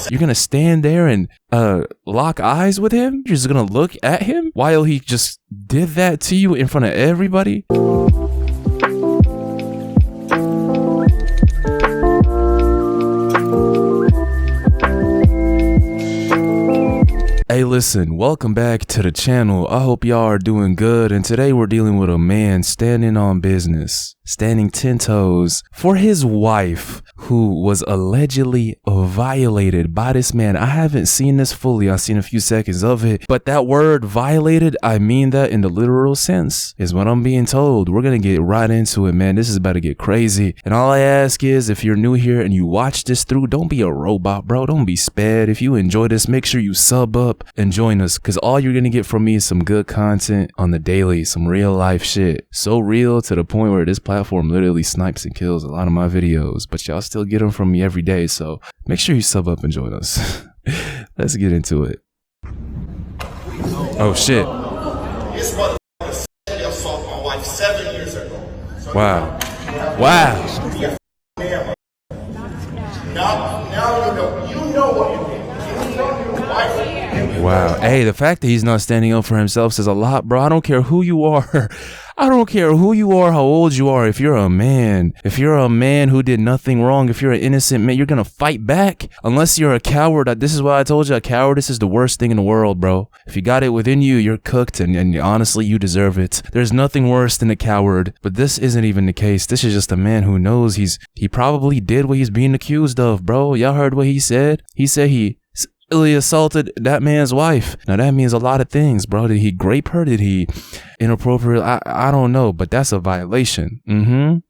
You're gonna stand there and lock eyes with him? You're just gonna look at him while he just did that to you in front of everybody? Hey, listen, welcome back to the channel. I hope y'all are doing good, and today we're dealing with a man standing on business, standing 10 toes for his wife, who was allegedly violated by this man. I haven't seen this fully. I've seen a few seconds of it, but that word violated, I mean that in the literal sense, is what I'm being told. We're gonna get right into it, man. This is about to get crazy, and all I ask is, if you're new here and you watch this through, don't be a robot, bro. Don't be sped. If you enjoy this, make sure you sub up and join us, because all you're gonna get from me is some good content on the daily, some real life shit. So real to the point where this platform literally snipes and kills a lot of my videos, but y'all still get them from me every day, so make sure you sub up and join us. Let's get into it. Oh shit. This motherfucker sexually assaulted my wife 7 years ago. Wow. Wow. Now you know what you did. You know your wife. Wow. Hey, the fact that he's not standing up for himself says a lot, bro. I don't care who you are. I don't care who you are, how old you are. If you're a man who did nothing wrong, if you're an innocent man, you're gonna fight back. Unless you're a coward. This is why I told you, cowardice is the worst thing in the world, bro. If you got it within you, you're cooked, and honestly, you deserve it. There's nothing worse than a coward, but this isn't even the case. This is just a man who knows he probably did what he's being accused of, bro. Y'all heard what he said? He said he assaulted that man's wife. Now that means a lot of things, bro. Did he grape her? Did he inappropriate? I don't know, but that's a violation.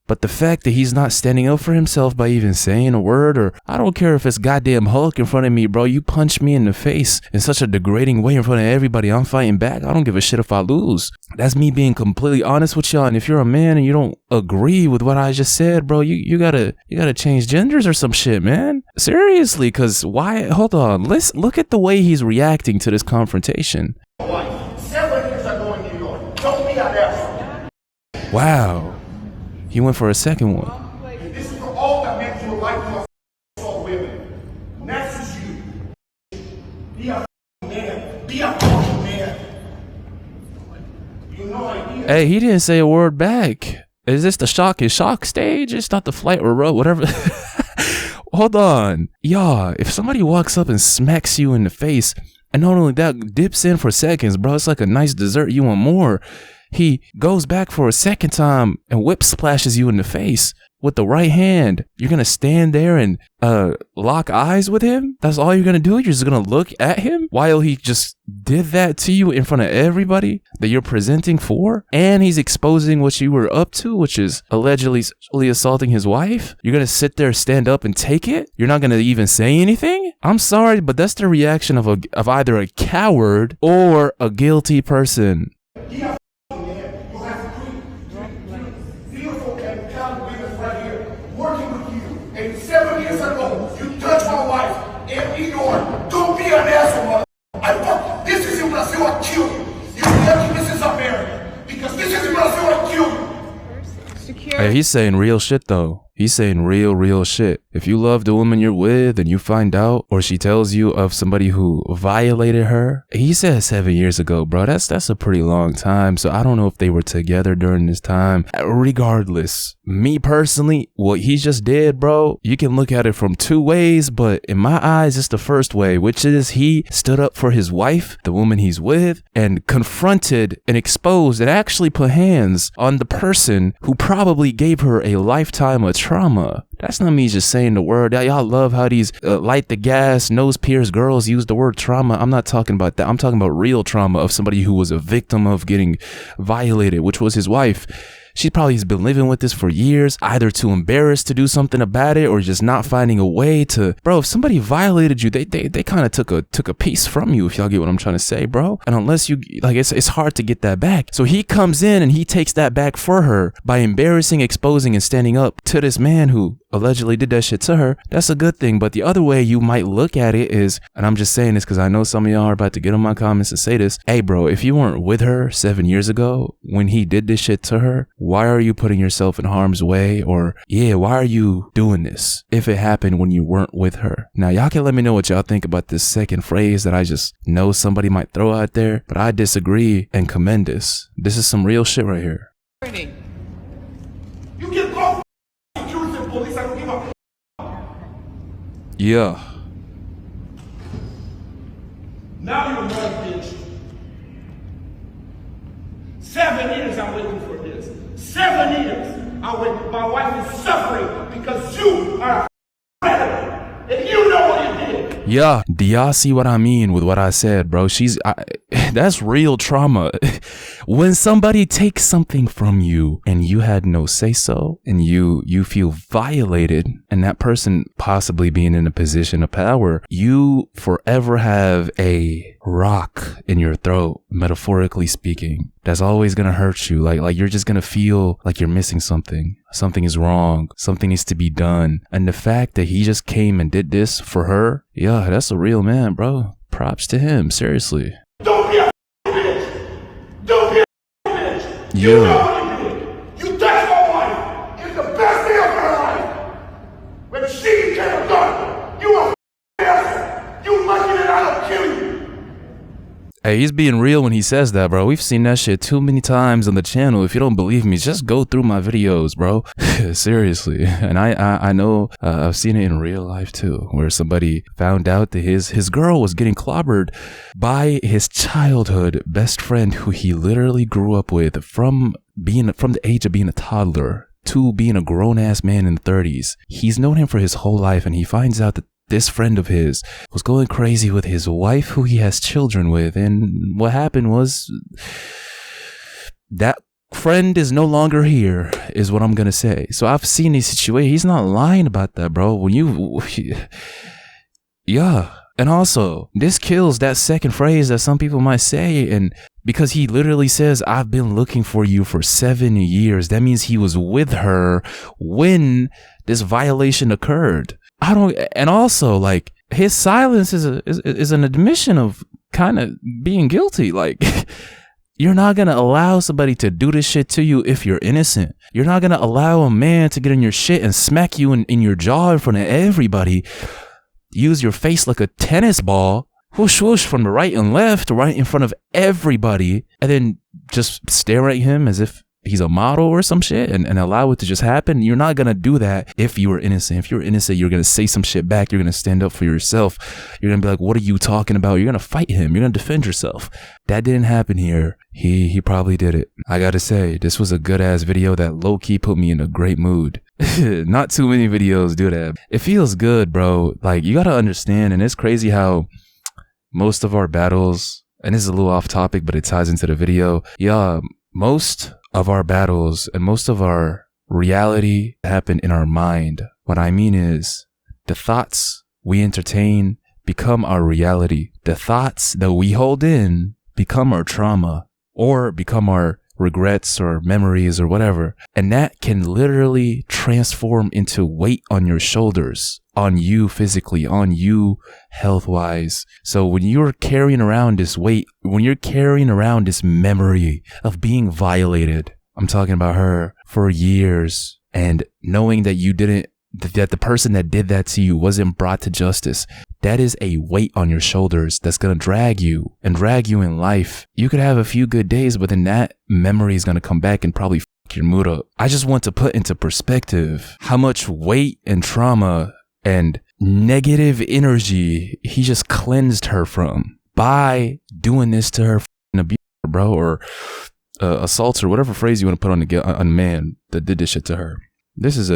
But the fact that he's not standing up for himself by even saying a word, or I don't care if it's goddamn Hulk in front of me, bro. You punch me in the face in such a degrading way in front of everybody. I'm fighting back. I don't give a shit if I lose. That's me being completely honest with y'all. And if you're a man and you don't agree with what I just said, bro, you gotta change genders or some shit, man. Seriously, cause why? Hold on. Let's look at the way he's reacting to this confrontation. 7 years ago in New York. Don't be an asshole. Wow. He went for a second one. And this is for all that men who like to assault women. Next is you. Be a man. Be a fucking man. You know idea. Hey, he didn't say a word back. Is this the shock stage? It's not the flight or road, whatever. Hold on. Y'all, if somebody walks up and smacks you in the face, and not only that, dips in for seconds, bro, it's like a nice dessert. You want more. He goes back for a second time and whip splashes you in the face with the right hand. You're gonna stand there and lock eyes with him? That's all you're gonna do? You're just gonna look at him while he just did that to you in front of everybody that you're presenting for? And he's exposing what you were up to, which is allegedly sexually assaulting his wife? You're gonna sit there, stand up and take it? You're not gonna even say anything? I'm sorry, but that's the reaction of either a coward or a guilty person. And 7 years ago, you touched my wife in New York. Don't be an asshole, mother. This is in Brazil, I'll kill you. You're lucky this is America. Because this is in Brazil, I'll kill you. Hey, he's saying real shit though. He's saying real shit. If you love the woman you're with and you find out, or she tells you of somebody who violated her, he said 7 years ago, bro. That's a pretty long time. So I don't know if they were together during this time. Regardless, me personally, what he just did, bro, you can look at it from two ways, but in my eyes, it's the first way, which is he stood up for his wife, the woman he's with, and confronted and exposed and actually put hands on the person who probably gave her a lifetime of trauma. That's not me just saying the word. Y'all love how these light the gas, nose pierce girls use the word trauma. I'm not talking about that. I'm talking about real trauma of somebody who was a victim of getting violated, which was his wife. She probably has been living with this for years, either too embarrassed to do something about it or just not finding a way to. Bro, if somebody violated you, they kind of took a piece from you, if y'all get what I'm trying to say, bro. And unless you, like, it's hard to get that back. So he comes in and he takes that back for her by embarrassing, exposing, and standing up to this man who allegedly did that shit to her, that's a good thing. But the other way you might look at it is, and I'm just saying this because I know some of y'all are about to get on my comments and say this, hey bro, if you weren't with her 7 years ago when he did this shit to her, why are you putting yourself in harm's way? Or why are you doing this if it happened when you weren't with her? Now y'all can let me know what y'all think about this second phrase that I just know somebody might throw out there, but I disagree and commend this. This is some real shit right here. You can call security and police, I don't give a Yeah. Now you're annoyed, bitch. 7 years I'm waiting for this. 7 years I wait. My wife is suffering because you are a predator. And you know what you did. Yeah, do y'all see what I mean with what I said, bro? That's real trauma. When somebody takes something from you and you had no say so, and you feel violated, and that person possibly being in a position of power, you forever have a rock in your throat, metaphorically speaking, that's always gonna hurt you. Like you're just gonna feel like you're missing something. Something is wrong. Something needs to be done. And the fact that he just came and did this for her, yeah, that's a real man, bro. Props to him, seriously. Don't be a bitch. Don't be a bitch. Yeah. You know what you did. You touched my wife. It's the best day of her life. When she came done, you a ass. You lucky that I don't kill you. Hey, he's being real when he says that, bro. We've seen that shit too many times on the channel. If you don't believe me, just go through my videos, bro. Seriously. And I know I've seen it in real life too, where somebody found out that his girl was getting clobbered by his childhood best friend, who he literally grew up with from the age of being a toddler to being a grown-ass man in the 30s. He's known him for his whole life, and he finds out that this friend of his was going crazy with his wife, who he has children with. And what happened was that friend is no longer here, is what I'm going to say. So I've seen these situations. He's not lying about that, bro. Yeah. And also, this kills that second phrase that some people might say. And because he literally says, I've been looking for you for 7 years. That means he was with her when this violation occurred. And also, like, his silence is an admission of kind of being guilty. Like, you're not going to allow somebody to do this shit to you if you're innocent. You're not going to allow a man to get in your shit and smack you in your jaw in front of everybody. Use your face like a tennis ball, whoosh whoosh from the right and left, right in front of everybody, and then just stare at him as if he's a model or some shit and allow it to just happen. You're not going to do that if you were innocent. If you're innocent, you're going to say some shit back. You're going to stand up for yourself. You're going to be like, what are you talking about? You're going to fight him. You're going to defend yourself. That didn't happen here. He probably did it. I got to say, this was a good ass video that low key put me in a great mood. Not too many videos do that. It feels good, bro. Like, you got to understand, and it's crazy how most of our battles, and this is a little off topic, but it ties into the video. Yeah, most of our battles and most of our reality happen in our mind. What I mean is, the thoughts we entertain become our reality. The thoughts that we hold in become our trauma, or become our regrets or memories or whatever. And that can literally transform into weight on your shoulders, on you physically, on you health-wise. So when you're carrying around this weight, when you're carrying around this memory of being violated, I'm talking about her, for years, and knowing that that the person that did that to you wasn't brought to justice, that is a weight on your shoulders that's going to drag you in life. You could have a few good days, but then that memory is going to come back and probably fuck your mood up. I just want to put into perspective how much weight and trauma and negative energy he just cleansed her from by doing this to her, abuse her, bro, or assault her, whatever phrase you want to put on a man that did this shit to her. This is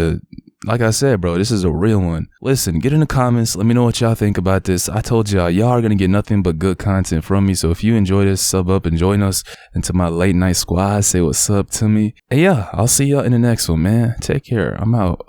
like I said, bro, this is a real one. Listen, get in the comments. Let me know what y'all think about this. I told y'all are going to get nothing but good content from me. So if you enjoy this, sub up and join us into my late night squad. Say what's up to me. And yeah, I'll see y'all in the next one, man. Take care. I'm out.